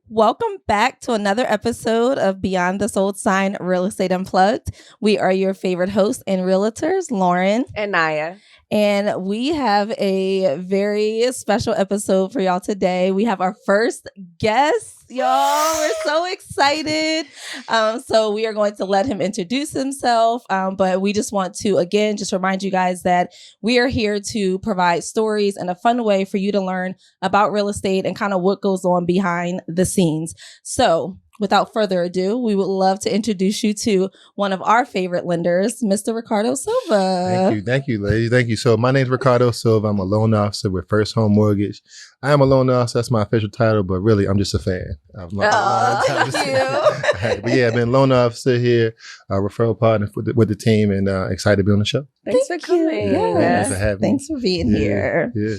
Welcome back to another episode of Beyond the Sold Sign Real Estate Unplugged. We are your favorite hosts and realtors, Lauren and Naya. And we have a very special episode for y'all today. We have our first guest, y'all. We're so excited. So we are going to let him introduce himself. But we just want to, again, just remind you guys that we are here to provide stories and a fun way for you to learn about real estate and kind of what goes on behind the scenes. So without further ado, we would love to introduce you to one of our favorite lenders, Mr. Ricardo Silva. Thank you, ladies. Thank you. So my name is Ricardo Silva. I'm a loan officer with First Home Mortgage. I am a loan officer. That's my official title, but really, I'm just a fan. Thank you. But yeah, I've been a loan officer here, a referral partner with the team, and excited to be on the show. Thanks for coming. Yes. Thanks for having me. Thanks for being here. Yeah.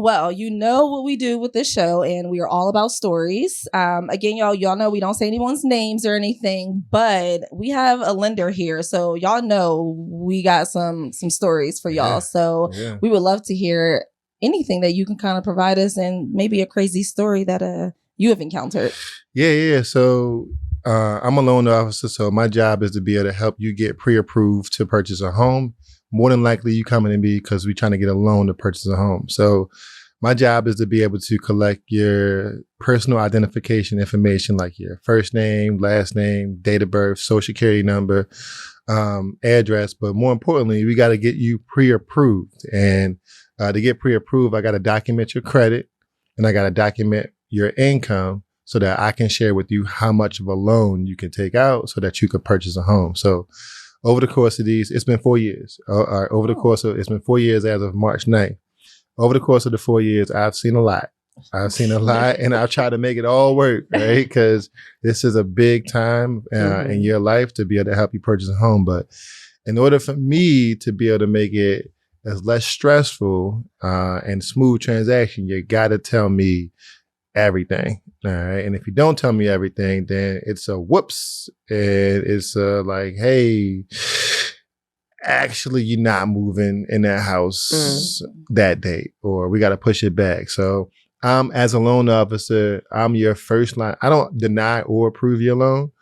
Well, you know what we do with this show, and we are all about stories. Again, y'all know we don't say anyone's names or anything, but we have a lender here, so y'all know we got some stories for y'all. So we would love to hear anything that you can kind of provide us, and maybe a crazy story that you have encountered. Yeah. So I'm a loan officer, so my job is to be able to help you get pre-approved to purchase a home. More than likely, you coming to me because we're trying to get a loan to purchase a home. So my job is to be able to collect your personal identification information, like your first name, last name, date of birth, social security number, address. But more importantly, we got to get you pre-approved. And to get pre-approved, I got to document your credit and I got to document your income so that I can share with you how much of a loan you can take out so that you can purchase a home. So over the course of these, it's been 4 years. It's been 4 years as of March 9th. Over the course of the 4 years, I've seen a lot. And I've tried to make it all work, right? Because this is a big time in your life to be able to help you purchase a home. But in order for me to be able to make it as less stressful and smooth transaction, you got to tell me everything. All right. And if you don't tell me everything, then it's a whoops. And it's like, hey, actually, you're not moving in that house that day, or we got to push it back. So as a loan officer, I'm your first line. I don't deny or approve your loan.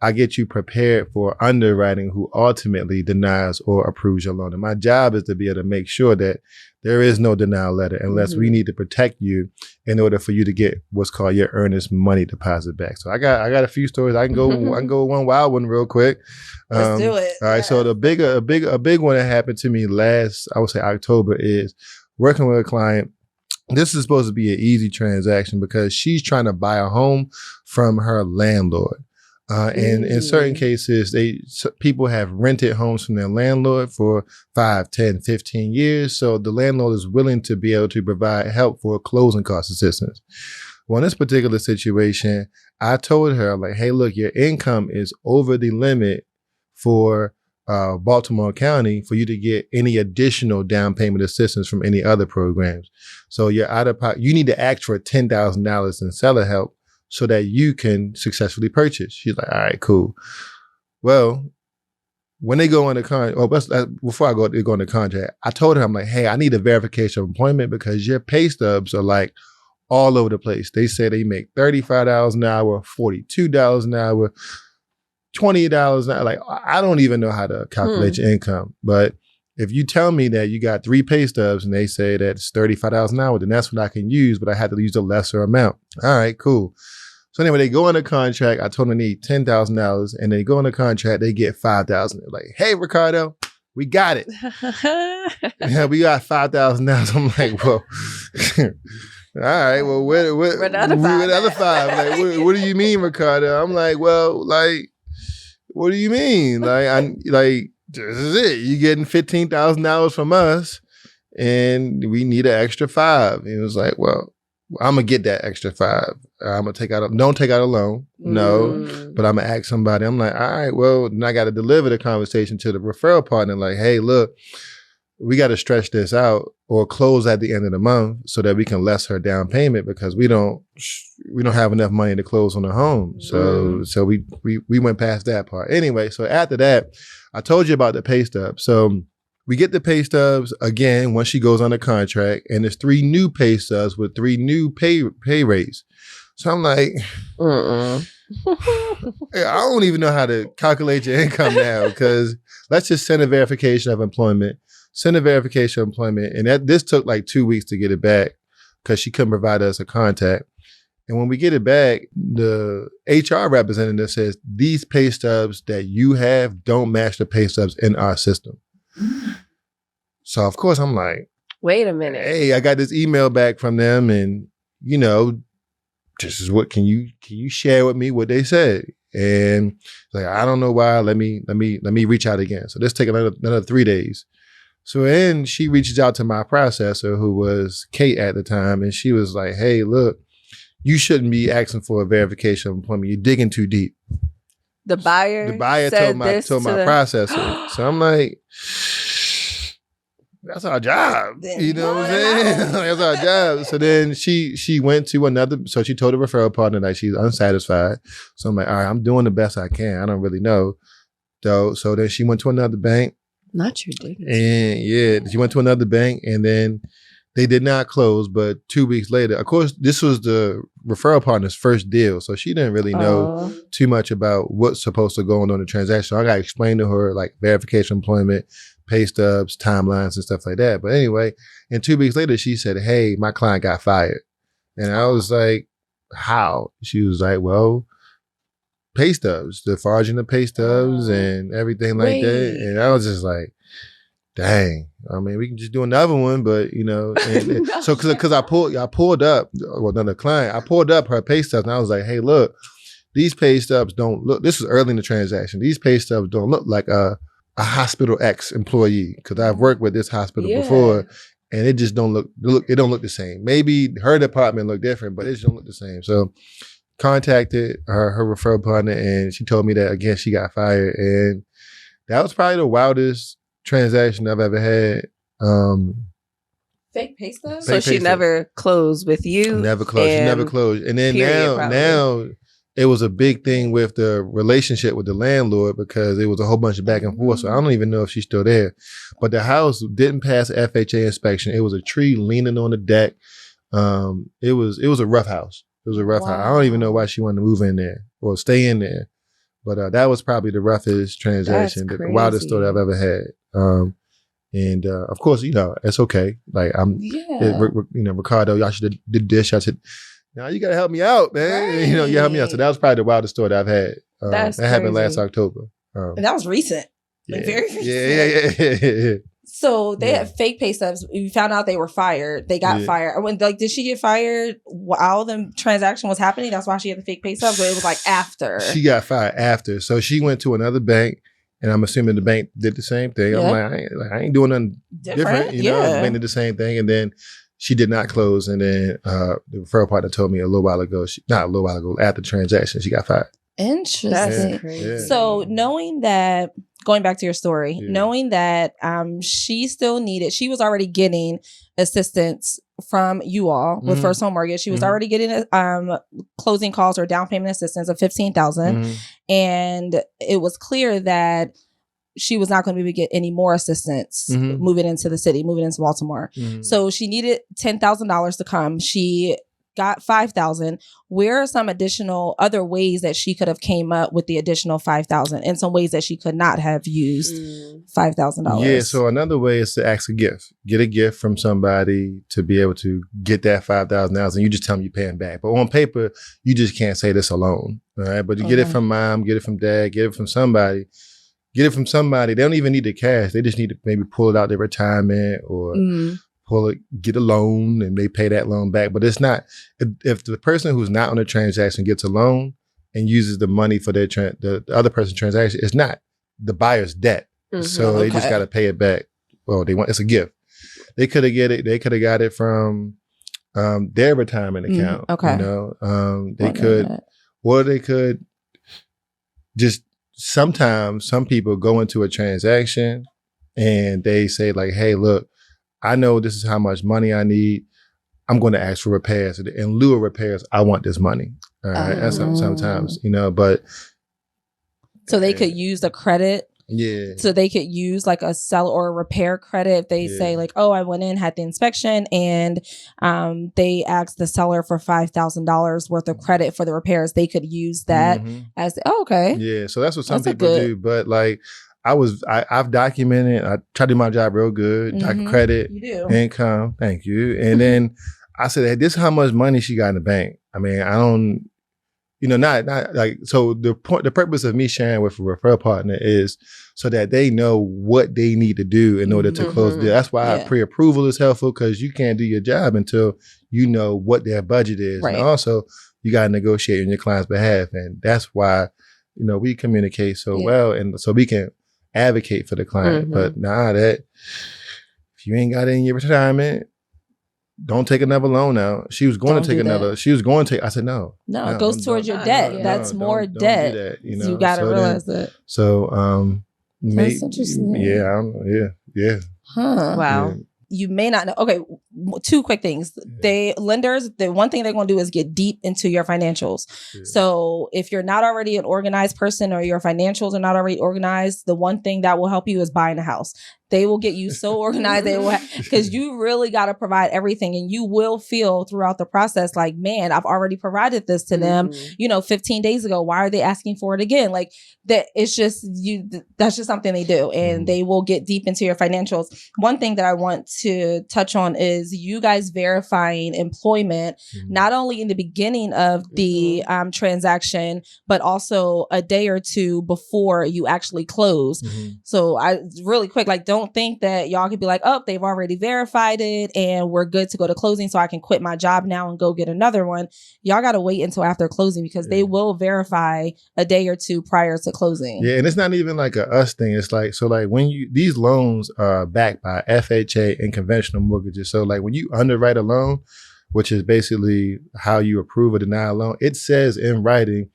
I get you prepared for underwriting who ultimately denies or approves your loan. And my job is to be able to make sure that there is no denial letter unless we need to protect you in order for you to get what's called your earnest money deposit back. So I got a few stories. I can go one wild one real quick. Let's do it. All right. So a big one that happened to me last, I would say October, is working with a client. This is supposed to be an easy transaction because she's trying to buy a home from her landlord. And in certain cases, people have rented homes from their landlord for 5, 10, 15 years. So the landlord is willing to be able to provide help for closing cost assistance. Well, in this particular situation, I told her, like, hey, look, your income is over the limit for Baltimore County for you to get any additional down payment assistance from any other programs. So you're out of pocket. You need to ask for $10,000 in seller help so that you can successfully purchase. She's like, all right, cool. Well, when they go on the before they go on the contract, I told her, I'm like, hey, I need a verification of employment because your pay stubs are like all over the place. They say they make $35 an hour, $42 an hour, $20 an hour. Like, I don't even know how to calculate your income. But if you tell me that you got 3 pay stubs and they say that it's $35 an hour, then that's what I can use, but I had to use a lesser amount. All right, cool. So anyway, they go on a contract. I told them they need $10,000 and they go on a contract, they get $5,000. They're like, hey, Ricardo, we got it. Yeah, we got $5,000. I'm like, well, all right, well, where the other five? Like, what do you mean, Ricardo? I'm like, well, like, what do you mean? This is it. You're getting $15,000 from us and we need an extra $5,000. And it was like, well, I'm going to get that extra $5,000. I'm going to don't take out a loan. No, but I'm going to ask somebody. I'm like, all right, well, then I got to deliver the conversation to the referral partner. Like, hey, look, we got to stretch this out or close at the end of the month so that we can less her down payment because we don't have enough money to close on the home. So we went past that part. Anyway, so after that, I told you about the pay stub. So we get the pay stubs again once she goes on the contract, and there's 3 new pay stubs with 3 new pay rates. So I'm like, I don't even know how to calculate your income now, because let's just send a verification of employment. Send a verification of employment. And this took like 2 weeks to get it back because she couldn't provide us a contact. And when we get it back, the HR representative says, these pay stubs that you have don't match the pay stubs in our system. So of course I'm like, wait a minute. Hey, I got this email back from them, and you know, this is what can you share with me what they said? And like, I don't know why. Let me reach out again. So this take another 3 days. So then she reaches out to my processor, who was Kate at the time, and she was like, hey, look, you shouldn't be asking for a verification of employment. You're digging too deep. The buyer told my processor. So I'm like, that's our job. You know what I'm saying? That's our job. So then she went to another, so she told the referral partner that she's unsatisfied. So I'm like, all right, I'm doing the best I can. I don't really know. So then she went to another bank. Not your digging. And yeah, she went to another bank, and then they did not close. But 2 weeks later, of course, this was the referral partner's first deal. So she didn't really know too much about what's supposed to go on the transaction. So I got to explain to her like verification employment, pay stubs, timelines, and stuff like that. But anyway, and 2 weeks later, she said, hey, my client got fired. And I was like, how? She was like, well, pay stubs, the forging of pay stubs and everything like that. And I was just like, dang. I mean, we can just do another one, but you know, and so because I pulled up, well, another client, I pulled up her pay stubs, and I was like, hey, look, these pay stubs don't look. This was early in the transaction. These pay stubs don't look like a hospital X employee, because I've worked with this hospital before, and it just don't look. It don't look the same. Maybe her department looked different, but it just don't look the same. So contacted her referral partner, and she told me that again she got fired, and that was probably the wildest transaction I've ever had. Fake pay stubs? So she never closed with you? Never closed. She never closed. And then now it was a big thing with the relationship with the landlord, because it was a whole bunch of back and forth. So I don't even know if she's still there. But the house didn't pass FHA inspection. It was a tree leaning on the deck. It was a rough house. It was a rough house. I don't even know why she wanted to move in there or stay in there. But that was probably the roughest transaction, the wildest story I've ever had. And of course, you know, it's okay. Like Ricardo, y'all should have did this. Y'all should. Now you gotta help me out, man. Right. You know, you help me out. So that was probably the wildest story that I've had. That happened last October. And that was recent. Yeah. Like very recent. Yeah. So they had fake pay stubs. We found out they were fired. They got fired. When did she get fired while the transaction was happening? That's why she had the fake pay stubs. But it was like after. She got fired after. So she went to another bank, and I'm assuming the bank did the same thing. Yeah. I'm like, I ain't doing nothing different. You know, the bank did the same thing, and then she did not close. And then the referral partner told me after the transaction, she got fired. Interesting. That's crazy. Yeah. So knowing that, going back to your story, knowing that she was already getting assistance from you all with First Home Mortgage. She was already getting closing costs or down payment assistance of $15,000, and it was clear that she was not going to be able to get any more assistance moving into the city, moving into Baltimore. So she needed $10,000 to come. She got $5,000. Where are some additional other ways that she could have came up with the additional $5,000, and some ways that she could not have used $5,000? Yeah. So another way is to ask a gift. Get a gift from somebody to be able to get that $5,000, and you just tell them you're paying back. But on paper, you just can't say this alone. All right. But you get it from mom, get it from dad, get it from somebody. Get it from somebody. They don't even need the cash. They just need to maybe pull it out their retirement or get a loan, and they pay that loan back. But it's not, if the person who's not on the transaction gets a loan and uses the money for their the other person's transaction, it's not the buyer's debt. So they just got to pay it back. Well, it's a gift. They could have got it from their retirement account. Okay. You know, they could just, sometimes some people go into a transaction and they say like, hey, look, I know this is how much money I need. I'm going to ask for repairs. In lieu of repairs, I want this money. All right. That's sometimes, you know, but. So they could use the credit Yeah. So they could use like a sell or a repair credit if they say like, oh, I went in, had the inspection, and they asked the seller for $5,000 worth of credit for the repairs. They could use that as, okay. Yeah. So that's what some That's a people good- do. But like I've documented, I try to do my job real good. Credit, You do. income. Thank you. And then I said, hey, this is how much money she got in the bank. I mean, I don't, not like, so the purpose of me sharing with a referral partner is so that they know what they need to do in order to close the deal. That's why pre-approval is helpful, because you can't do your job until you know what their budget is. Right. And also you got to negotiate on your client's behalf. And that's why, we communicate so well. And so we can advocate for the client. But that if you ain't got it in your retirement, don't take another loan out. She was going to take another. She was going to take. I said no. No, it goes towards your debt. That's more debt. Don't do that, So you got to realize that. So, That's interesting. Yeah. Huh. Wow. Yeah. You may not know. Okay, two quick things. Lenders, the one thing they're going to do is get deep into your financials. Yeah. So if you're not already an organized person or your financials are not already organized, the one thing that will help you is buying a house. They will get you so organized because you really got to provide everything, and you will feel throughout the process like, man, I've already provided this to them, 15 days ago. Why are they asking for it again? Like that, it's just that's just something they do, and they will get deep into your financials. One thing that I want to touch on is you guys verifying employment, not only in the beginning of the transaction, but also a day or two before you actually close. So really quick, like, don't think that y'all could be like, oh, they've already verified it and we're good to go to closing, so I can quit my job now and go get another one. Y'all got to wait until after closing, because they will verify a day or two prior to closing. Yeah, and it's not even like a us thing. It's like, so like when these loans are backed by FHA and conventional mortgages. So like when you underwrite a loan, which is basically how you approve or deny a loan, it says in writing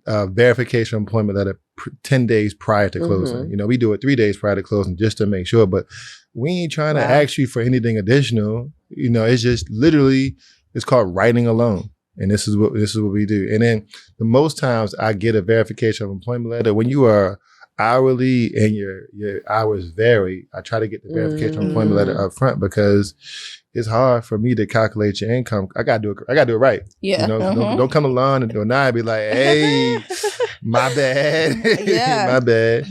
a verification of employment letter 10 days prior to closing. We do it 3 days prior to closing just to make sure, but we ain't trying to ask you for anything additional. It's just literally, it's called writing a loan. And this is what we do. And then the most times I get a verification of employment letter when you are hourly and your hours vary. I try to get the verification of employment letter up front, because it's hard for me to calculate your income. I gotta do it right. Yeah. Don't come along and be like, hey, my bad. My bad.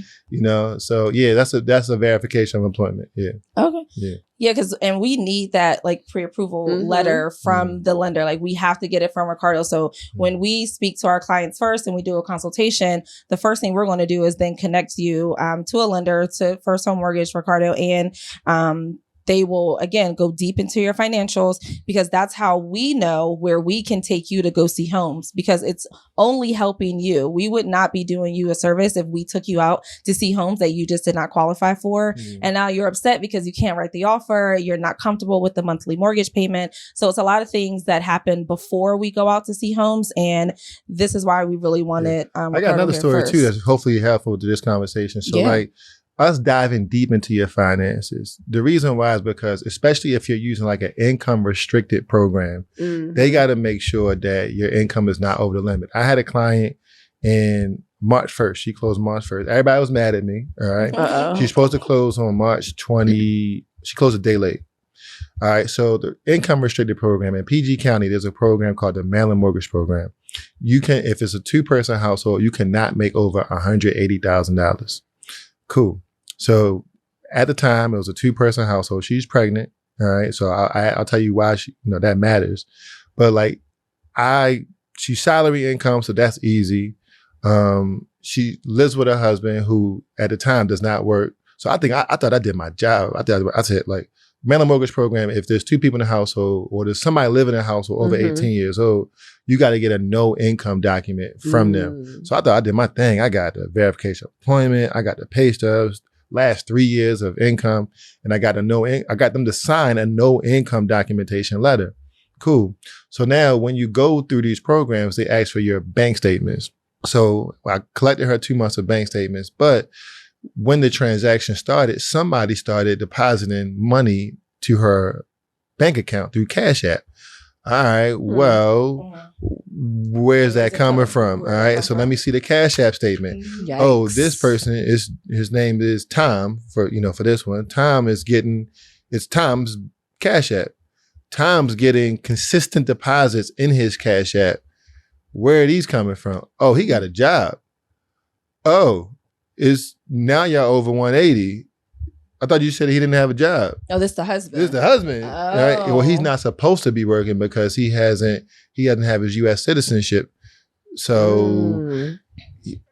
So yeah, that's a verification of employment. Yeah. Okay. Yeah. Yeah, and we need that like pre-approval letter from the lender. Like we have to get it from Ricardo. So when we speak to our clients first and we do a consultation, the first thing we're going to do is then connect you to a lender, to First Home Mortgage, Ricardo, and they will, again, go deep into your financials, because that's how we know where we can take you to go see homes, because it's only helping you. We would not be doing you a service if we took you out to see homes that you just did not qualify for. And now you're upset because you can't write the offer. You're not comfortable with the monthly mortgage payment. So it's a lot of things that happen before we go out to see homes. And this is why we really wanted. I got another story too that's hopefully helpful to this conversation. So like, us diving deep into your finances, the reason why is because, especially if you're using like an income restricted program, they got to make sure that your income is not over the limit. I had a client in March 1st. She closed March 1st. Everybody was mad at me. All right. She's supposed to close on March 20. She closed a day late. All right. So the income restricted program in PG County, there's a program called the Maryland Mortgage Program. You can, if it's a 2-person household, you cannot make over $180,000. Cool. So at the time, it was a 2-person household. She's pregnant. All right. So I'll tell you why that matters. But like she's salary income, so that's easy. She lives with her husband, who at the time does not work. So I thought I did my job. I said like, Maryland Mortgage Program, if there's 2 people in the household or there's somebody living in a household over 18 years old, you got to get a no income document from them. So I thought I did my thing. I got the verification of employment. I got the pay stubs, last 3 years of income, and I got them to sign a no income documentation letter. Cool. So now when you go through these programs, they ask for your bank statements. So I collected her 2 months of bank statements, but when the transaction started, somebody started depositing money to her bank account through Cash App. All right, well, where's that coming from? All right, so let me see the Cash App statement. Yikes. Oh, this person is, his name is Tom for this one. Tom is getting, it's Tom's Cash App. Tom's getting consistent deposits in his Cash App. Where are these coming from? Oh, he got a job. Oh, is now y'all over 180. I thought you said he didn't have a job. Oh, this the husband. This is the husband. Right? Well, he's not supposed to be working because he doesn't have his U.S. citizenship. So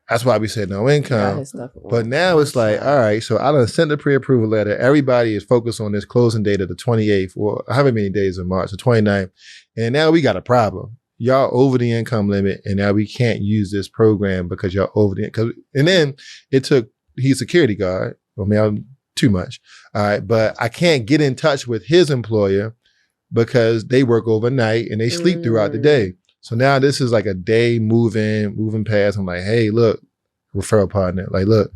that's why we said no income. But now it's like, all right, so I done sent the pre-approval letter. Everybody is focused on this closing date of the 28th, or however many days in March, the 29th. And now we got a problem. Y'all over the income limit, and now we can't use this program because y'all over the income. And then it took, he's a security guard. Well, maybe too much. All right. But I can't get in touch with his employer because they work overnight and they sleep throughout the day. So now this is like a day moving past. I'm like, hey, look, referral partner, like, look,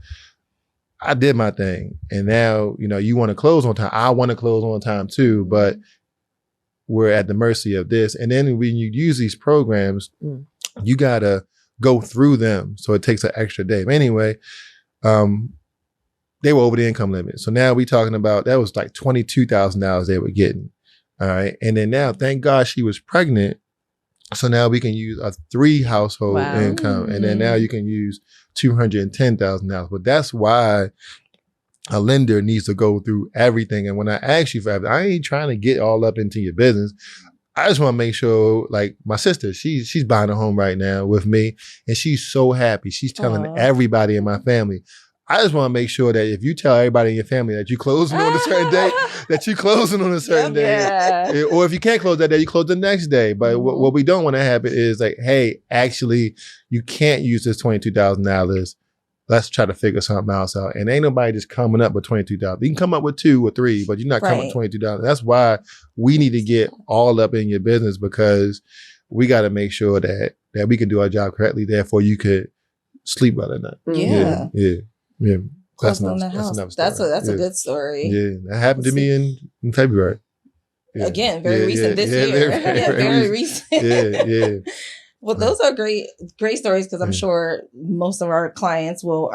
I did my thing. And now, you want to close on time. I want to close on time too, but we're at the mercy of this. And then when you use these programs, you got to go through them. So it takes an extra day. But anyway, they were over the income limit. So now we talking about, that was like $22,000 they were getting. All right. And then now, thank God she was pregnant. So now we can use a 3 household income. And then now you can use $210,000. But that's why a lender needs to go through everything. And when I ask you for everything, I ain't trying to get all up into your business. I just want to make sure, like my sister, she's buying a home right now with me. And she's so happy. She's telling everybody in my family. I just want to make sure that if you tell everybody in your family that you're closing on a certain day, that you're closing on a certain day. Or if you can't close that day, you close the next day. But what we don't want to happen is like, hey, actually, you can't use this $22,000. Let's try to figure something else out. And ain't nobody just coming up with $22,000. You can come up with 2 or 3, but you're not coming with $22,000. That's why we need to get all up in your business, because we got to make sure that we can do our job correctly. Therefore, you could sleep well at night. Yeah. That's a good story. Yeah, that happened to me in February. Yeah. Again, very recent this year. Very recent. Yeah. Well, those are great stories, because I'm sure most of our clients will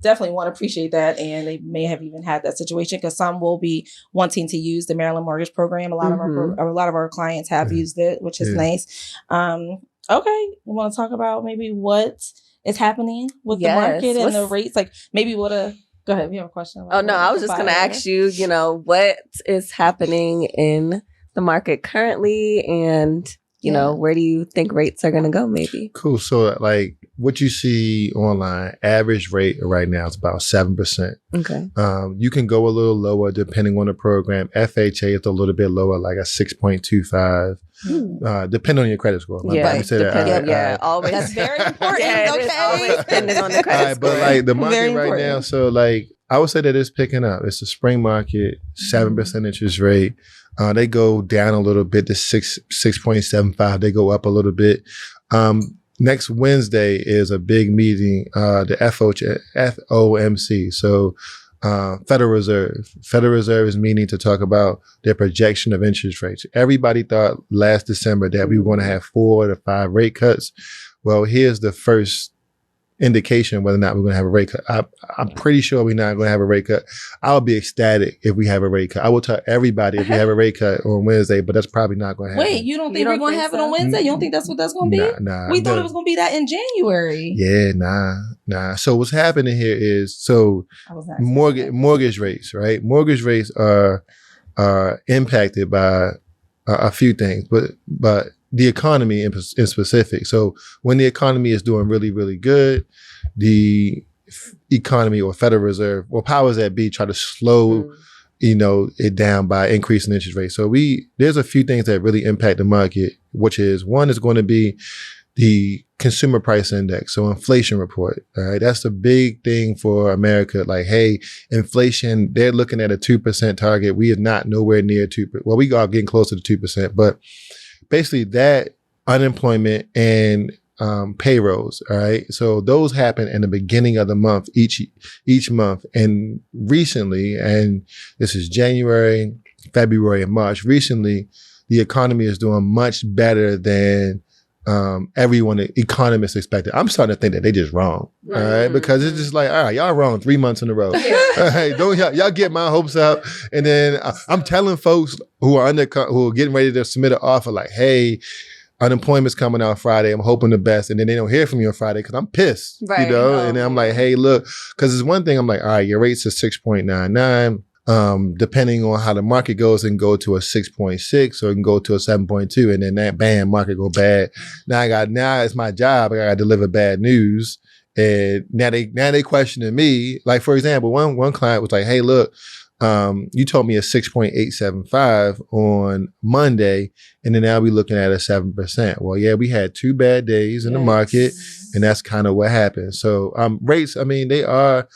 definitely want to appreciate that, and they may have even had that situation, because some will be wanting to use the Maryland Mortgage Program. A lot of our clients have used it, which is nice. Okay, we want to talk about maybe what is happening with the market and the rates. Like maybe go ahead. If you have a question. Oh no, I was just going to ask you. What is happening in the market currently, and where do you think rates are going to go? Maybe. Cool. So like what you see online, average rate right now is about 7%. Okay. You can go a little lower depending on the program. FHA is a little bit lower, like a 6.25. Depending on your credit score. Always. That's very important. Always depending on the credit score. But like the market right now, so like I would say that it's picking up. It's the spring market, 7% interest rate. They go down a little bit to 6.75. They go up a little bit. Next Wednesday is a big meeting, the FOMC. So Federal Reserve. Federal Reserve is meeting to talk about their projection of interest rates. Everybody thought last December that we were going to have 4 to 5 rate cuts. Well, here's the first indication whether or not we're going to have a rate cut. I'm pretty sure we're not going to have a rate cut. I'll be ecstatic if we have a rate cut. I will tell everybody if we have a rate cut on Wednesday, but that's probably not going to happen. Wait, you don't think we're going to have it on Wednesday? You don't think that's what that's going to be? Nah. We thought it was going to be that in January. Yeah, nah. So what's happening here is, mortgage rates, right? Mortgage rates are impacted by a few things, but the economy in specific. So when the economy is doing really, really good, the economy or Federal Reserve or powers that be try to slow, it down by increasing interest rates. So there's a few things that really impact the market, which is, one is going to be the consumer price index. So inflation report, all right? That's the big thing for America. Like, hey, inflation, they're looking at a 2% target. We are not nowhere near 2%. Well, we are getting closer to 2%, but basically that unemployment and payrolls, all right? So those happen in the beginning of the month, each month. And recently, and this is January, February, and March, recently, the economy is doing much better than everyone, economists expected. I'm starting to think that they just wrong, all right? Because it's just like, all right, y'all wrong 3 months in a row. All right, don't y'all get my hopes up. And then I'm telling folks who are getting ready to submit an offer, like, hey, unemployment's coming out Friday. I'm hoping the best. And then they don't hear from you on Friday because I'm pissed, Right. you know? And then I'm like, hey, look, because it's one thing. I'm like, all right, your rates are 6.99. Depending on how the market goes, it can go to a 6.6 or it can go to a 7.2, and then that bam, market go bad. Now it's my job. I got to deliver bad news, and now they questioning me. Like, for example, one client was like, "Hey, look, you told me a 6.875 on Monday, and then now we looking at a 7%. Well, yeah, we had 2 bad days in the market, and that's kind of what happened. So rates, I mean, they are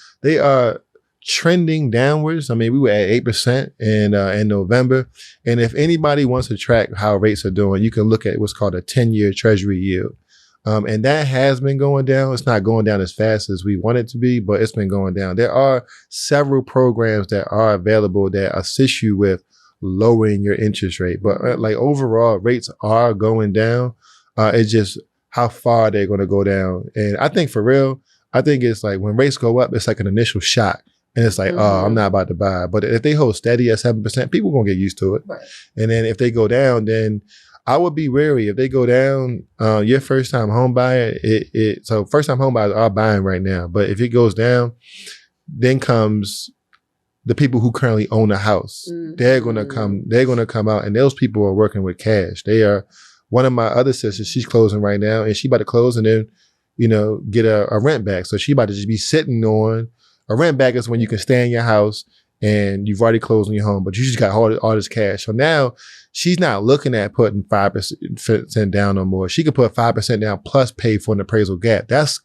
trending downwards. I mean, we were at 8% in November. And if anybody wants to track how rates are doing, you can look at what's called a 10-year treasury yield. And that has been going down. It's not going down as fast as we want it to be, but it's been going down. There are several programs that are available that assist you with lowering your interest rate. But like overall, rates are going down. It's just how far they're going to go down. And I think for real, I think it's like when rates go up, it's like an initial shock. And it's like, oh, I'm not about to buy. But if they hold steady at 7%, people going to get used to it. Right. And then if they go down, then I would be wary. If they go down, your first time home buyer, so first time home buyers are buying right now. But if it goes down, then comes the people who currently own a house. They're going to come out, and those people are working with cash. They are, one of my other sisters, she's closing right now, and she about to close and then, get a rent back. So she about to just be sitting on. A rent back is when you can stay in your house and you've already closed on your home, but you just got all this cash. So now she's not looking at putting 5% down no more. She could put 5% down plus pay for an appraisal gap. That's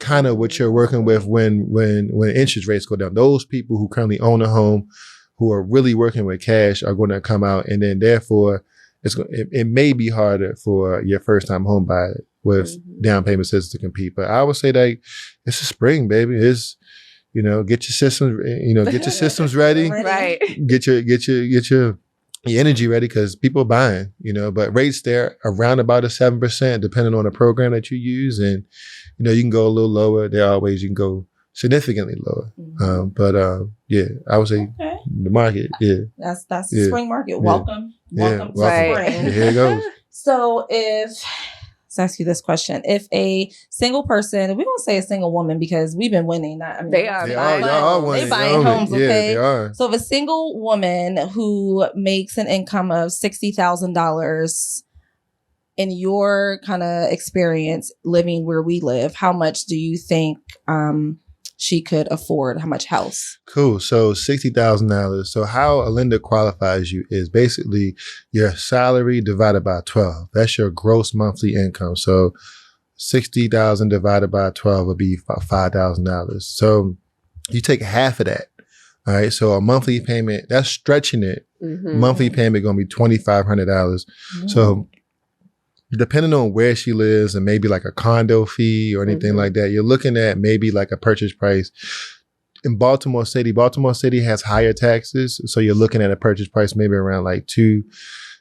kind of what you're working with when interest rates go down. Those people who currently own a home, who are really working with cash, are going to come out, and then therefore it may be harder for your first time home buyer with down payment assistance to compete. But I would say that it's a spring, baby. It's get your systems ready. Right. Get your energy ready, because people are buying, but rates there around about a 7%, depending on the program that you use. And, you can go a little lower. There are ways you can go significantly lower. Yeah, I would say the market. Yeah. That's the spring market. Welcome to spring. Here it goes. So let's ask you this question. If a single person, we won't say a single woman because we've been winning. They are buying homes, okay? They are. So if a single woman who makes an income of $60,000, in your kind of experience living where we live, how much do you think she could afford? How much house? Cool. So $60,000. So how Alinda qualifies you is basically your salary divided by 12. That's your gross monthly income. So 60,000 divided by 12 would be about $5,000. So you take half of that. All right. So a monthly payment, that's stretching it. Monthly payment going to be $2,500. So depending on where she lives and maybe like a condo fee or anything like that, you're looking at maybe like a purchase price. In Baltimore City has higher taxes. So you're looking at a purchase price maybe around like $230,000,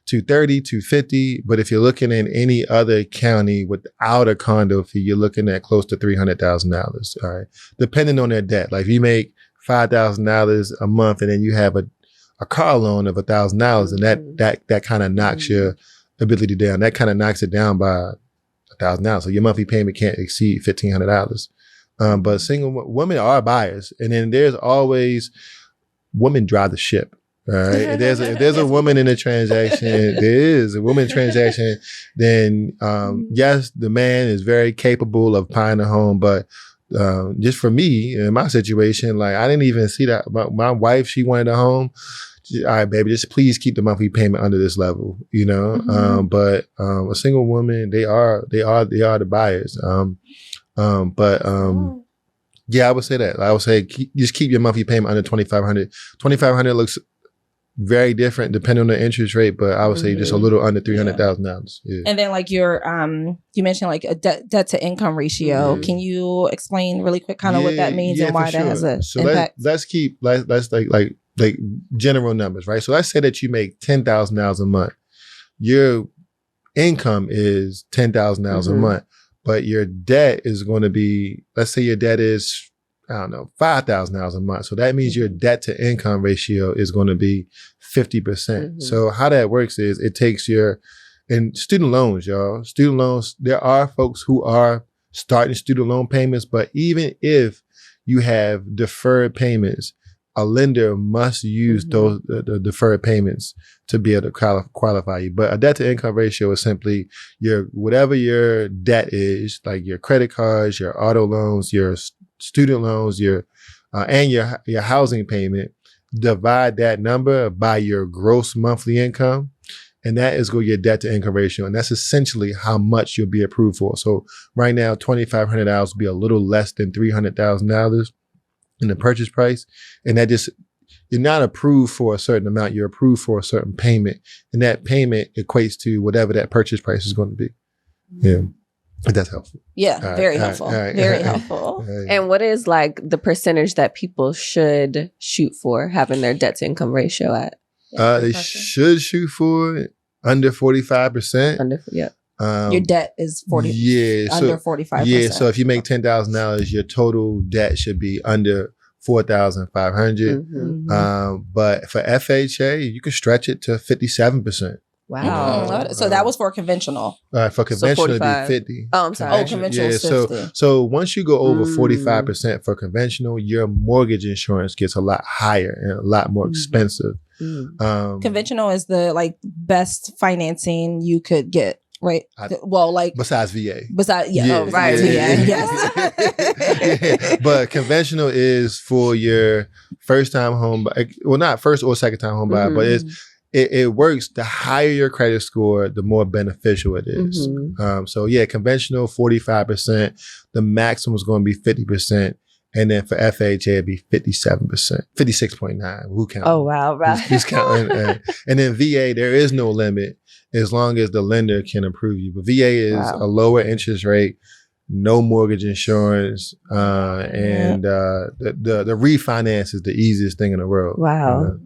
$250,000. But if you're looking in any other county without a condo fee, you're looking at close to $300,000. All right. Depending on their debt. Like if you make $5,000 a month and then you have a car loan of $1,000, and that kind of knocks your ability down. That kind of knocks it down by $1,000. So your monthly payment can't exceed $1,500. But single women are buyers, and then there's always women drive the ship. All right. If there's a woman in the transaction, there is a woman transaction. Then yes, the man is very capable of buying a home, but just for me in my situation, like I didn't even see that. My wife, she wanted a home. All right, baby, just please keep the monthly payment under this level, But a single woman, they are the buyers. Yeah, I would say that. I would say just keep your monthly payment under $2,500. $2,500 looks very different depending on the interest rate, but I would say just a little under $300,000. Yeah. And then like your you mentioned like a debt to income ratio. Can you explain really quick kind of what that means and why that has an impact? Let's like general numbers, right? So let's say that you make $10,000 a month. your income is $10,000 a month, but your debt is going to be, let's say your debt is, I don't know, $5,000 a month. So that means your debt to income ratio is going to be 50%. So how that works is it takes and student loans, y'all, student loans, there are folks who are starting student loan payments, but even if you have deferred payments, a lender must use those the deferred payments to be able to qualify you. But a debt to income ratio is simply whatever your debt is, like your credit cards, your auto loans, your student loans, and your housing payment. Divide that number by your gross monthly income, and that is going to your debt to income ratio, and that's essentially how much you'll be approved for. So right now, $2,500 will be a little less than $300,000 in the purchase price, and that just, you're not approved for a certain amount, you're approved for a certain payment, and that payment equates to whatever that purchase price is going to be. Yeah, if that's helpful. Yeah, very helpful. Very helpful. And what is like the percentage that people should shoot for having their debt to income ratio at? They should shoot for under 45%. Your debt is under 45%. Yeah, so if you make $10,000, your total debt should be under $4,500. But for FHA, you can stretch it to 57%. Wow. So that was for conventional. For conventional, it'd be 50. Oh, I'm sorry. Conventional is 50. So once you go over 45% for conventional, your mortgage insurance gets a lot higher and a lot more expensive. Conventional is the best financing you could get. Right. Besides VA. VA. Yes. But conventional is for your first time home, well, not first or second time home buyer, but it works. The higher your credit score, the more beneficial it is. So yeah, conventional 45%. The maximum is going to be 50%. And then for FHA, it'd be 57%, 56.9. Who counting? Oh, wow. Right. Who's counting? And then VA, there is no limit as long as the lender can approve you. But VA is a lower interest rate, no mortgage insurance, and the refinance is the easiest thing in the world. Wow.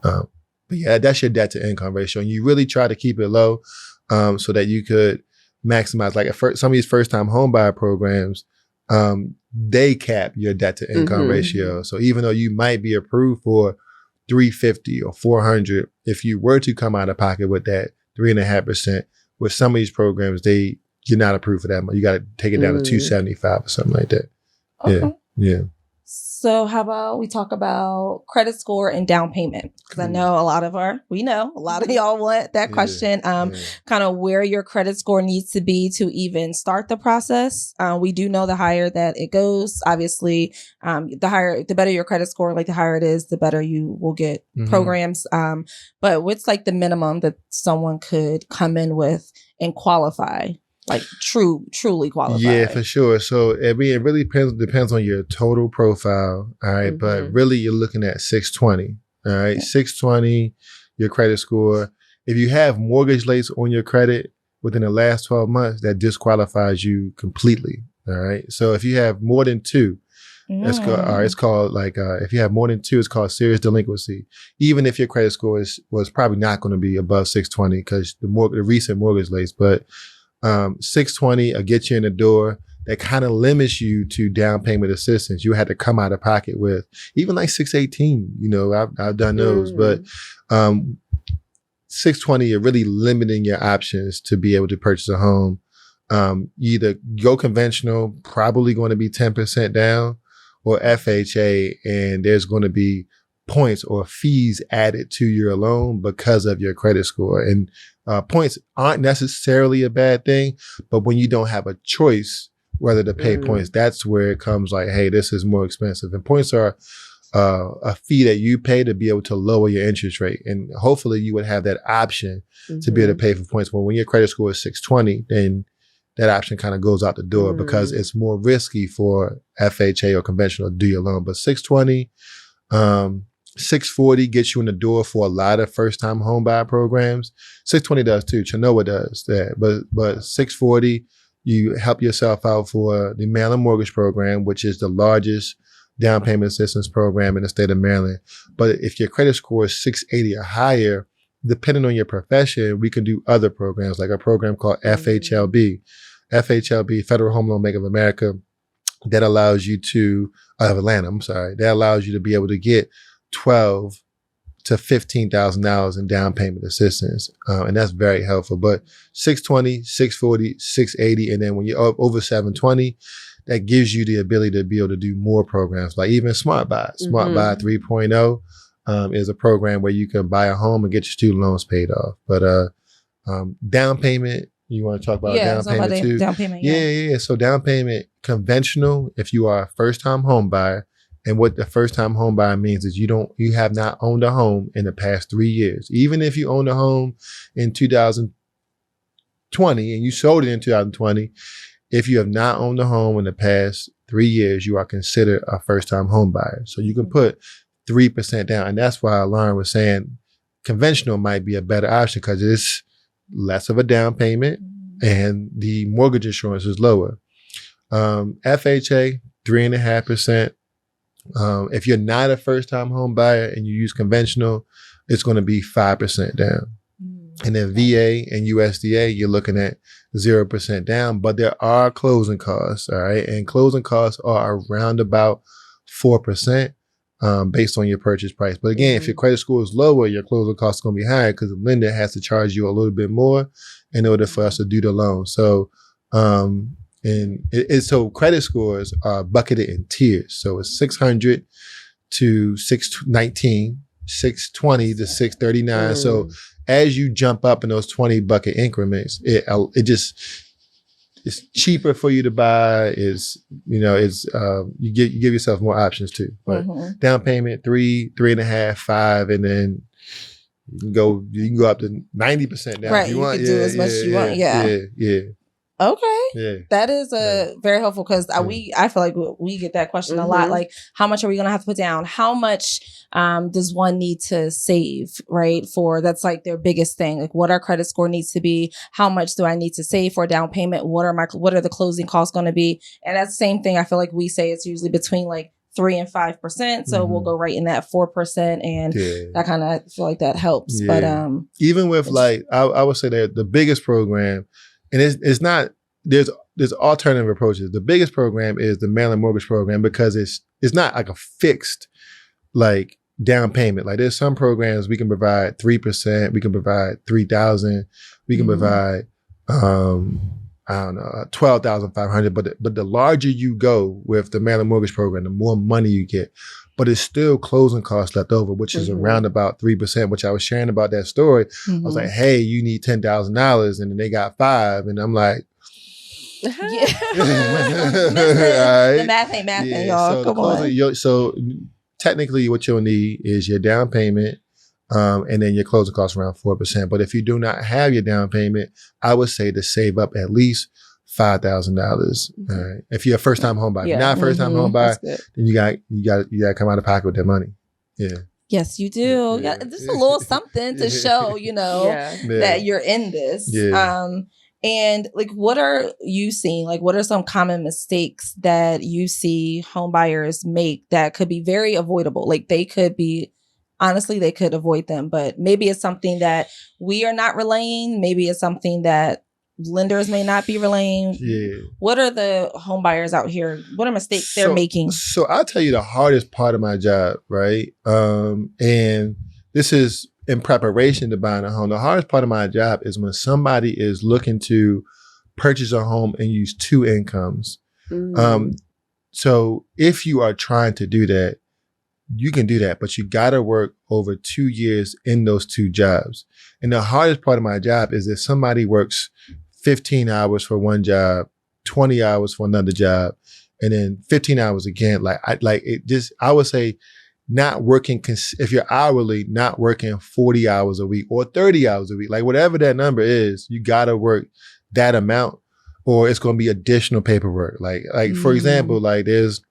But yeah, that's your debt to income ratio. And you really try to keep it low so that you could maximize, like some of these first time home buyer programs, they cap your debt to income ratio. So even though you might be approved for 350 or 400, if you were to come out of pocket with that 3.5%, with some of these programs, you're not approved for that much. You got to take it down to 275 or something like that. Okay. Yeah. So how about we talk about credit score and down payment? Because I know a lot of y'all want that question. Kind of where your credit score needs to be to even start the process. We do know the higher that it goes. Obviously, the better your credit score, the higher it is, the better you will get programs. But what's the minimum that someone could come in with and qualify? Truly qualified. Yeah, for sure. So it really depends on your total profile. All right. But really you're looking at 620. All right. 620, your credit score. If you have mortgage rates on your credit within the last 12 months, that disqualifies you completely. All right. So if you have more than two, it's called if you have more than two, it's called serious delinquency. Even if your credit score was probably not going to be above 620 because the recent mortgage rates, but 620 will get you in the door. That kind of limits you to down payment assistance. You had to come out of pocket with even 618. I've done those, but 620, you're really limiting your options to be able to purchase a home. Either go conventional, probably going to be 10% down, or FHA, and there's going to be points or fees added to your loan because of your credit score. And points aren't necessarily a bad thing, but when you don't have a choice whether to pay points, that's where it comes hey, this is more expensive. And points are a fee that you pay to be able to lower your interest rate. And hopefully you would have that option to be able to pay for points. Well, when your credit score is 620, then that option kind of goes out the door because it's more risky for FHA or conventional to do your loan. But 620, 640 gets you in the door for a lot of first-time home buyer programs. 620 does too. Chenoa does that. But 640, you help yourself out for the Maryland Mortgage Program, which is the largest down payment assistance program in the state of Maryland. But if your credit score is 680 or higher, depending on your profession, we can do other programs, like a program called FHLB, Federal Home Loan Bank of America, that allows you to, of Atlanta, I'm sorry, that allows you to be able to get $12,000 to $15,000 in down payment assistance. And that's very helpful. But 620, 640, 680, and then when you're over 720, that gives you the ability to be able to do more programs, like even Smart Buy. Smart Buy 3.0 is a program where you can buy a home and get your student loans paid off. But down payment, you want to talk about down payment too? Down payment, yeah. So down payment, conventional, if you are a first-time home buyer, and what the first-time home buyer means is you have not owned a home in the past 3 years. Even if you owned a home in 2020 and you sold it in 2020, if you have not owned a home in the past 3 years, you are considered a first-time home buyer. So you can put 3% down. And that's why Lauren was saying conventional might be a better option because it's less of a down payment and the mortgage insurance is lower. FHA, 3.5%. If you're not a first-time home buyer and you use conventional, it's going to be 5% down. And then VA and USDA, you're looking at 0% down, but there are closing costs, all right? And closing costs are around about 4% based on your purchase price. But again, if your credit score is lower, your closing costs are going to be higher because the lender has to charge you a little bit more in order for us to do the loan. So, so credit scores are bucketed in tiers. So it's 600 to 619, 620 to 639. So as you jump up in those 20 bucket increments, it's cheaper for you to buy. You give yourself more options too. But down payment 3.5, 5, and then you can go up to 90% down. Right, if you you want. can do as much as you want. Yeah. Okay. Yeah. That is very helpful because I feel like we get that question a lot. Like, how much are we going to have to put down? How much does one need to save, right? That's like their biggest thing. Like, what our credit score needs to be. How much do I need to save for a down payment? What are the closing costs going to be? And that's the same thing. I feel like we say it's usually between like 3 and 5%. So we'll go right in that 4%. And I kind of feel like that helps. Yeah. But even with I would say that the biggest program, and it's not, there's alternative approaches. The biggest program is the Maryland Mortgage Program because it's not like a fixed like down payment. Like there's some programs we can provide 3%, we can provide $3,000, we can provide $12,500. But the larger you go with the Maryland Mortgage Program, the more money you get. But it's still closing costs left over, which is around about 3%, which I was sharing about that story. I was like, hey, you need $10,000. And then they got 5. And I'm like, the math ain't mathing, y'all. So Come on. So technically what you'll need is your down payment and then your closing costs around 4%. But if you do not have your down payment, I would say to save up at least $5,000. Right? If you're a first-time home buyer, if you're not a first-time home buyer, then you got to come out of pocket with that money. Yeah. Yes, you do. Yeah, just a little something to show, that you're in this. Yeah. And like, what are you seeing? Like, what are some common mistakes that you see home buyers make that could be very avoidable? Like, they could avoid them, but maybe it's something that we are not relaying. Maybe it's something that lenders may not be relaying. Yeah. What are the home buyers out here? What are mistakes they're making? So I'll tell you the hardest part of my job, right? And this is in preparation to buying a home. The hardest part of my job is when somebody is looking to purchase a home and use 2 incomes. So if you are trying to do that, you can do that, but you got to work over 2 years in those 2 jobs. And the hardest part of my job is if somebody works 15 hours for one job, 20 hours for another job, and then 15 hours again. I would say not working, if you're hourly, not working 40 hours a week or 30 hours a week, like whatever that number is, you got to work that amount or it's going to be additional paperwork. For example, like there's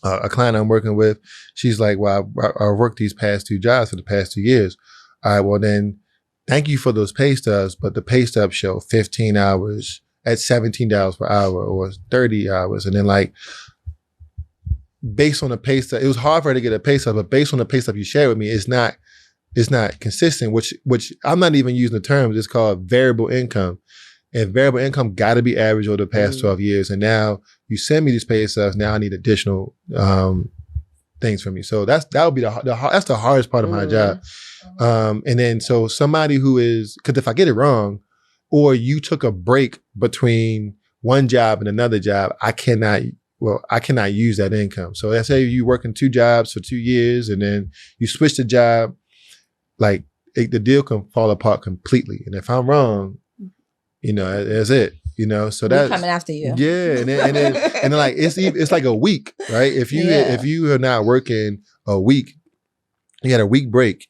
a client I'm working with. She's like, well, I worked these past 2 jobs for the past 2 years. All right, well then, thank you for those pay stubs, but the pay stubs show 15 hours at $17 per hour or 30 hours. And then based on the pay stub, it was hard for her to get a pay stub, but based on the pay stub you shared with me, it's not it's not consistent, which I'm not even using the terms. It's called variable income. And variable income got to be average over the past 12 years. And now you send me these pay stubs. Now I need additional things from you. So that would be that's the hardest part of my job. And then so somebody who is, because if I get it wrong, or you took a break between one job and another job, I cannot use that income. So let's say you working 2 jobs for 2 years, and then you switch the job, like the deal can fall apart completely. And if I'm wrong, that's it. So that's coming after you. Yeah, and then like it's like a week, right? If you are not working a week, you had a week break,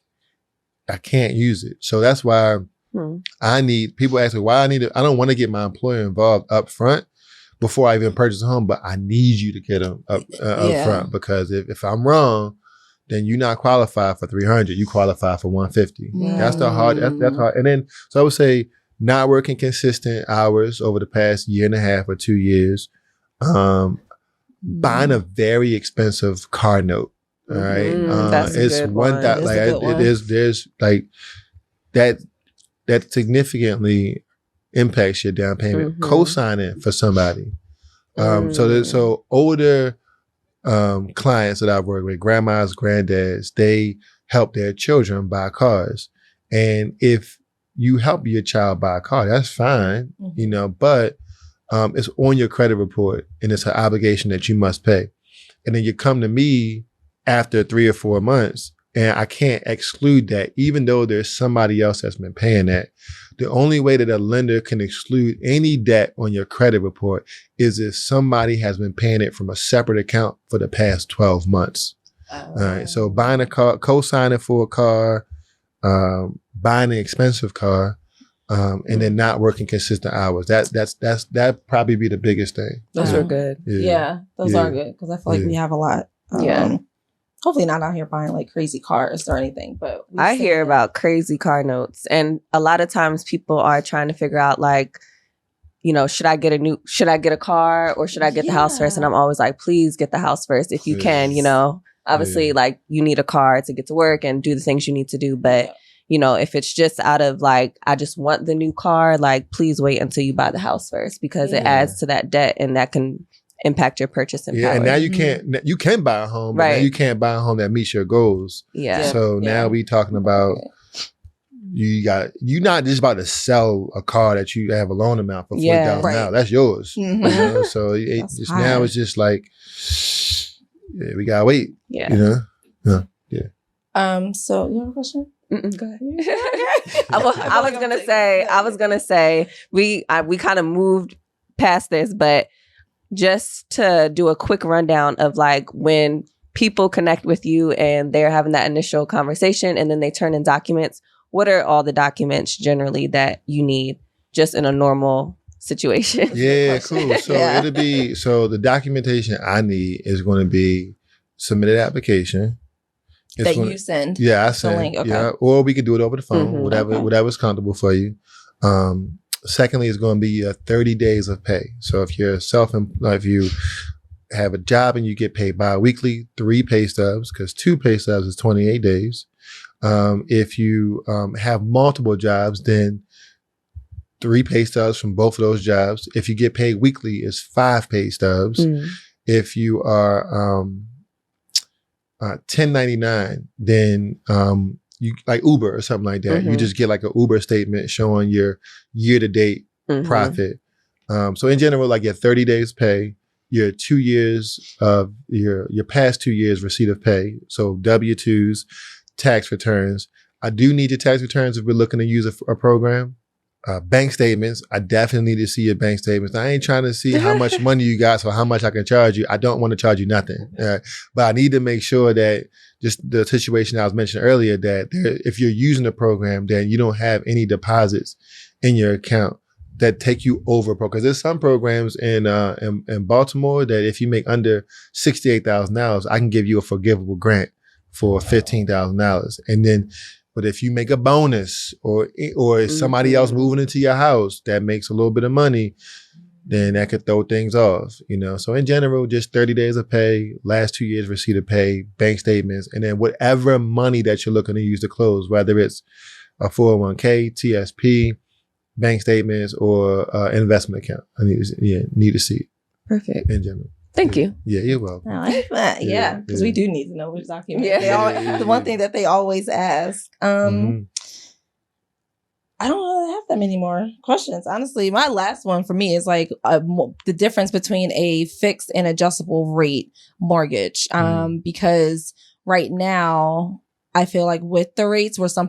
I can't use it. So that's why I need, people ask me why I need it. I don't want to get my employer involved up front before I even purchase a home, but I need you to get them up front, because if I'm wrong, then you're not qualified for 300. You qualify for 150. That's the hard. That's hard. And then so I would say, not working consistent hours over the past year and a half or 2 years, buying a very expensive car note. All right, that's it's a good one that one. there's like that significantly impacts your down payment. Co-signing for somebody, so older clients that I've worked with, grandmas, granddads, they help their children buy cars, and if you help your child buy a car, that's fine, but it's on your credit report and it's an obligation that you must pay. And then you come to me after 3 or 4 months, and I can't exclude that, even though there's somebody else that's been paying that. The only way that a lender can exclude any debt on your credit report is if somebody has been paying it from a separate account for the past 12 months. All right. So buying a car, co-signing for a car, buying an expensive car, and then not working consistent hours. That probably be the biggest thing. Those are good. Yeah, those are good, because I feel like we have a lot. Hopefully not out here buying like crazy cars or anything, but I hear about crazy car notes, and a lot of times people are trying to figure out like, should I get a car or should I get the house first? And I'm always like, please get the house first if you can. Obviously, like you need a car to get to work and do the things you need to do, but if it's just out of like, I just want the new car, like please wait until you buy the house first, because it adds to that debt and that can impact your purchasing power. And now you can buy a home, but now you can't buy a home that meets your goals. So now we talking about you're not just about to sell a car that you have a loan amount for $40,000. That's yours. So now it's just like, we gotta wait. So you have a question? Go ahead. I was gonna say we kind of moved past this, but just to do a quick rundown of like when people connect with you and they're having that initial conversation and then they turn in documents, what are all the documents generally that you need just in a normal situation? Yeah, cool. So it'll be, the documentation I need is going to be submitted application. You send? Yeah, I send. Okay. Yeah, or we could do it over the phone, whatever's comfortable for you. Secondly, it's going to be 30 days of pay. So if you're if you have a job and you get paid bi-weekly, 3 pay stubs, because 2 pay stubs is 28 days. If you have multiple jobs, then 3 pay stubs from both of those jobs. If you get paid weekly, it's 5 pay stubs. If you are 1099, then you like Uber or something like that. You just get like an Uber statement showing your year-to-date profit. So in general, like your 30 days pay, your 2 years of your past 2 years receipt of pay. So W-2s, tax returns. I do need your tax returns if we're looking to use a program. Bank statements. I definitely need to see your bank statements. I ain't trying to see how much money you got, so how much I can charge you. I don't want to charge you nothing. But I need to make sure that just the situation I was mentioning earlier, that if you're using the program, then you don't have any deposits in your account that take you over. Because there's some programs in Baltimore that if you make under $68,000, I can give you a forgivable grant for $15,000. And then, but if you make a bonus or somebody else moving into your house that makes a little bit of money, then that could throw things off, So in general, just 30 days of pay, last 2 years receipt of pay, bank statements, and then whatever money that you're looking to use to close, whether it's a 401k, TSP, bank statements, or investment account. I need to see it. Perfect. In general. Thank you. Yeah, you're welcome. I like that. Yeah, because we do need to know which document. Yeah. The one thing that they always ask. I don't really have that many more questions. Honestly, my last one for me is like the difference between a fixed and adjustable rate mortgage. Because right now, I feel like with the rates where some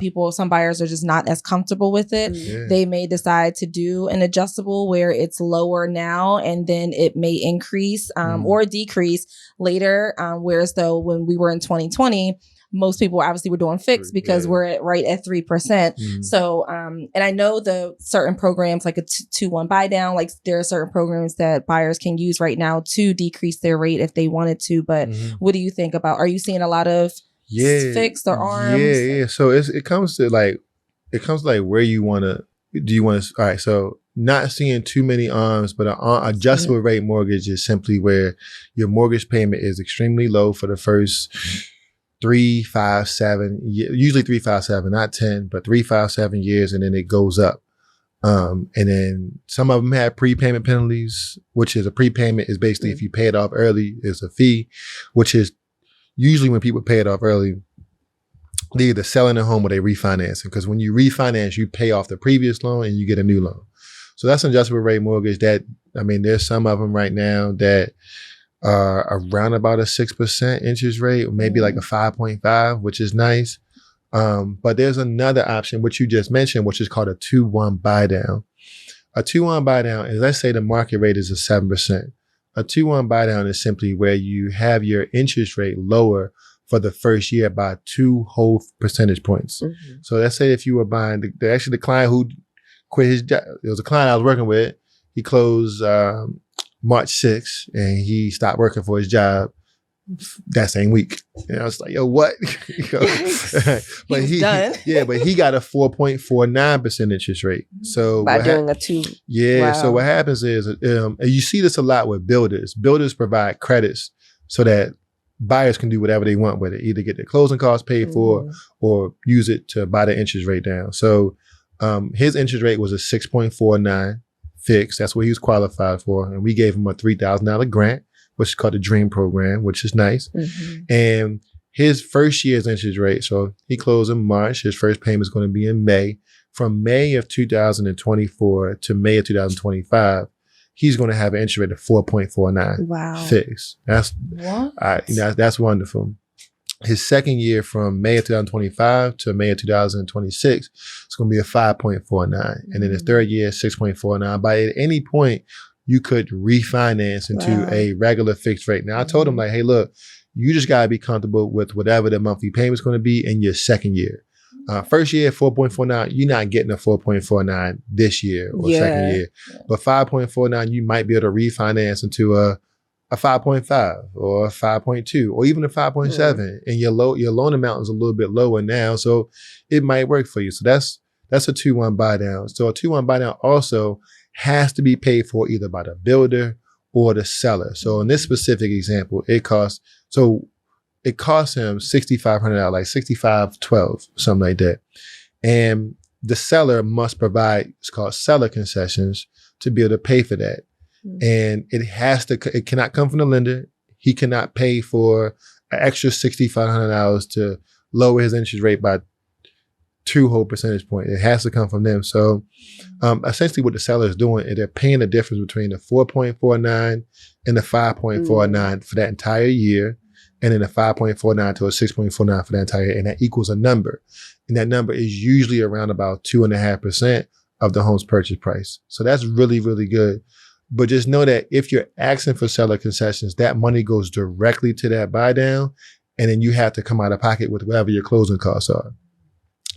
buyers are just not as comfortable with it, they may decide to do an adjustable where it's lower now and then it may increase or decrease later. Whereas though when we were in 2020, most people obviously were doing fixed because we're right at 3%. So, and I know the certain programs like a 2-1 buy down, like there are certain programs that buyers can use right now to decrease their rate if they wanted to. But what do you think about, are you seeing a lot of fixed or arms? Yeah. So it comes to like where you want to, all right. So not seeing too many arms, but an adjustable rate mortgage is simply where your mortgage payment is extremely low for the first 3, 5, 7, usually 3, 5, 7, not 10, but 3, 5, 7 years. And then it goes up. And then some of them have prepayment penalties, which is a prepayment is basically if you pay it off early, it's a fee, which is usually when people pay it off early, they're either selling their home or they refinancing. Because when you refinance, you pay off the previous loan and you get a new loan. So that's an adjustable rate mortgage there's some of them right now that are around about a 6% interest rate, or maybe like a 5.5, which is nice. But there's another option, which you just mentioned, which is called a 2-1 buy down. A 2-1 buy down is, let's say the market rate is a 7%. A 2-1 buy down is simply where you have your interest rate lower for the first year by 2 whole percentage points. So let's say if you were buying, the client who quit his job, it was a client I was working with, he closed March 6th and he stopped working for his job that same week. And I was like, yo, what? But he done. But he got a 4.49% interest rate. So by doing a 2. Yeah. Wow. So what happens is, and you see this a lot with builders. Builders provide credits so that buyers can do whatever they want with it, either get their closing costs paid for or use it to buy the interest rate down. So his interest rate was a 6.49 fixed. That's what he was qualified for. And we gave him a $3,000 grant, which is called the DREAM program, which is nice. And his first year's interest rate, so he closed in March. His first payment is going to be in May. From May of 2024 to May of 2025, he's going to have an interest rate of 4.49 fixed. That's that's wonderful. His second year from May of 2025 to May of 2026, it's going to be a 5.49. And then his third year, 6.49. By at any point, you could refinance into a regular fixed rate. Now, I told him like, hey, look, you just got to be comfortable with whatever the monthly payment is going to be in your second year. First year, 4.49, you're not getting a 4.49 this year or second year. But 5.49, you might be able to refinance into a 5.5 or a 5.2 or even a 5.7. And your loan amount is a little bit lower now. So it might work for you. So that's a 2-1 buy down. So a 2-1 buy down also has to be paid for either by the builder or the seller. So in this specific example, it costs him $6,500, like $6,512, something like that. And the seller must provide, it's called seller concessions, to be able to pay for that. And it cannot come from the lender. He cannot pay for an extra $6,500 to lower his interest rate by 2 whole percentage points. It has to come from them. So essentially what the seller is doing is they're paying the difference between the 4.49 and the 5.49 for that entire year. And then a 5.49 to a 6.49 for that entire year. And that equals a number. And that number is usually around about 2.5% of the home's purchase price. So that's really, really good. But just know that if you're asking for seller concessions, that money goes directly to that buy down. And then you have to come out of pocket with whatever your closing costs are.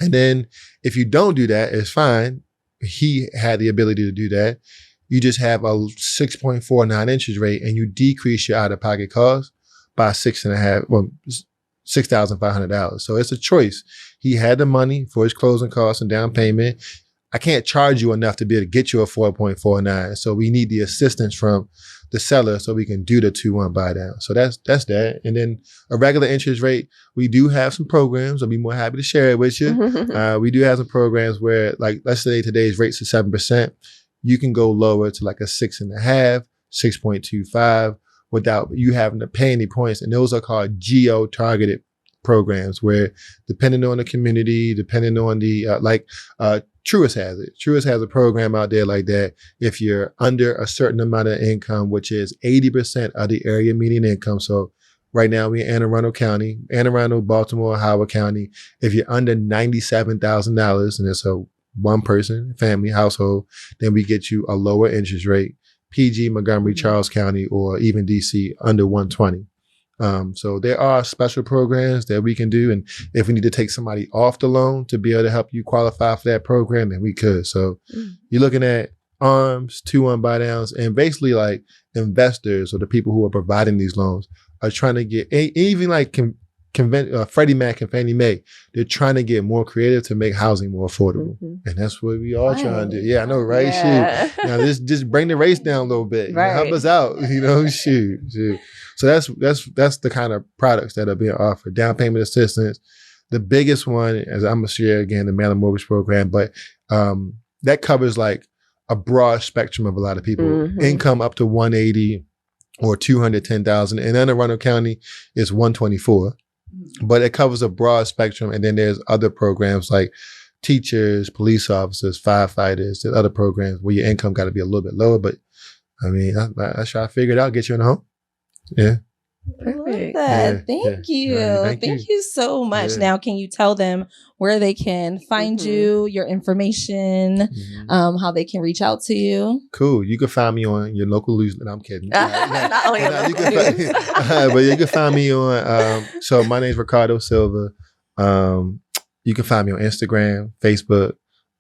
And then if you don't do that, it's fine. He had the ability to do that. You just have a 6.49 interest rate and you decrease your out of pocket costs by $6,500. So it's a choice. He had the money for his closing costs and down payment. I can't charge you enough to be able to get you a 4.49. So we need the assistance from the seller so we can do the 2-1 buy down. So that's that. And then a regular interest rate, we do have some programs. I'll be more happy to share it with you. We do have some programs where, like, let's say today's rates are 7%. You can go lower to like a 6.5, 6.25 without you having to pay any points. And those are called geo-targeted programs where, depending on the community, depending on the, Truist has it. Truist has a program out there like that. If you're under a certain amount of income, which is 80% of the area median income. So right now we're in Anne Arundel County, Anne Arundel, Baltimore, Howard County. If you're under $97,000 and it's a one person family household, then we get you a lower interest rate. PG, Montgomery, Charles County, or even DC under 120. So there are special programs that we can do. And if we need to take somebody off the loan to be able to help you qualify for that program, then we could. So you're looking at ARMs, 2-1 buy downs, and basically like investors or the people who are providing these loans are trying to get, even like Freddie Mac and Fannie Mae, they're trying to get more creative to make housing more affordable. And that's what we all trying to do. Yeah, I know, right? Yeah. Shoot. Now just bring the rates down a little bit. Right. Help us out, shoot. So that's the kind of products that are being offered. Down payment assistance. The biggest one, as I'm gonna share again, the Maryland Mortgage Program, but that covers like a broad spectrum of a lot of people. Income up to 180 or 210,000. In Anne Arundel County, it's 124. But it covers a broad spectrum. And then there's other programs like teachers, police officers, firefighters, there's other programs where your income got to be a little bit lower. But I mean, I try to figure it out, get you in a home. Yeah. Perfect. Thank you. Thank you so much. Now, can you tell them where they can find you, your information, how they can reach out to you? Cool. You can find me on your local news. No, I'm kidding. Not only but you can find me on, so my name is Ricardo Silva. You can find me on Instagram, Facebook.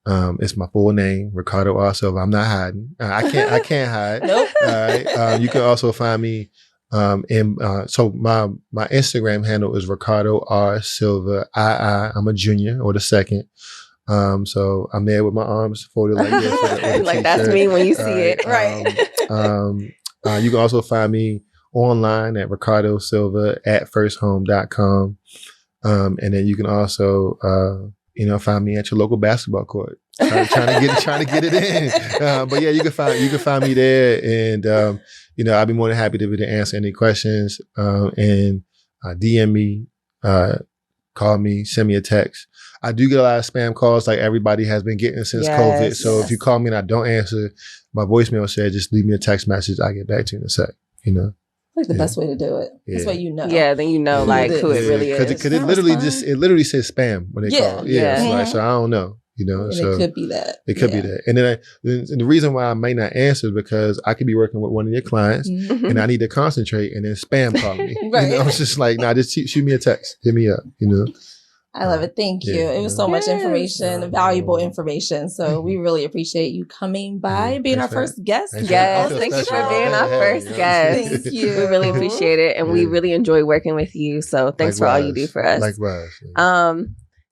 It's my full name, Ricardo R. Silva. I'm not hiding. I can't hide. Nope. All right. You can also find me so my Instagram handle is Ricardo R. Silva. I'm a junior or the second. So I'm there with my arms folded like this. With a like that's me when you see it. Right. You can also find me online at ricardosilva@firsthome.com. And then you can also, find me at your local basketball court. Trying to get it in. But yeah, you can find me there, and I'll be more than happy to answer any questions. And DM me, call me, send me a text. I do get a lot of spam calls, like everybody has been getting since COVID. So if you call me and I don't answer, my voicemail said just leave me a text message. I get back to you in a sec. Like the best way to do it. That's what you know. Yeah, then you know like who it really is. Because it literally says spam when they call. Yeah. So I don't know. So it could be that. It could be that. And then the reason why I may not answer is because I could be working with one of your clients and I need to concentrate, and then spam call me. Right. It's just like, just shoot me a text. Hit me up, I love it. Thank you. It was so much information, valuable information. So we really appreciate you coming by and being our first guest. Yes, thank you for being our first guest. Thank you. We really appreciate it, and we really enjoy working with you. So thanks for all you do for us. Likewise.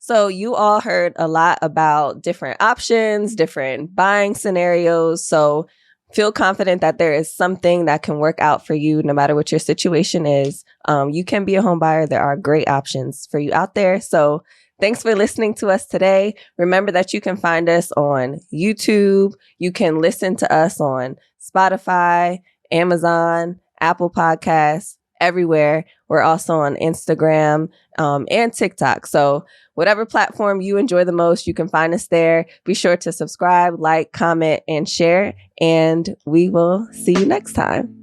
So you all heard a lot about different options, different buying scenarios. So feel confident that there is something that can work out for you no matter what your situation is. You can be a home buyer. There are great options for you out there. So thanks for listening to us today. Remember that you can find us on YouTube. You can listen to us on Spotify, Amazon, Apple Podcasts, everywhere. We're also on Instagram and TikTok. So whatever platform you enjoy the most, you can find us there. Be sure to subscribe, like, comment, and share. And we will see you next time.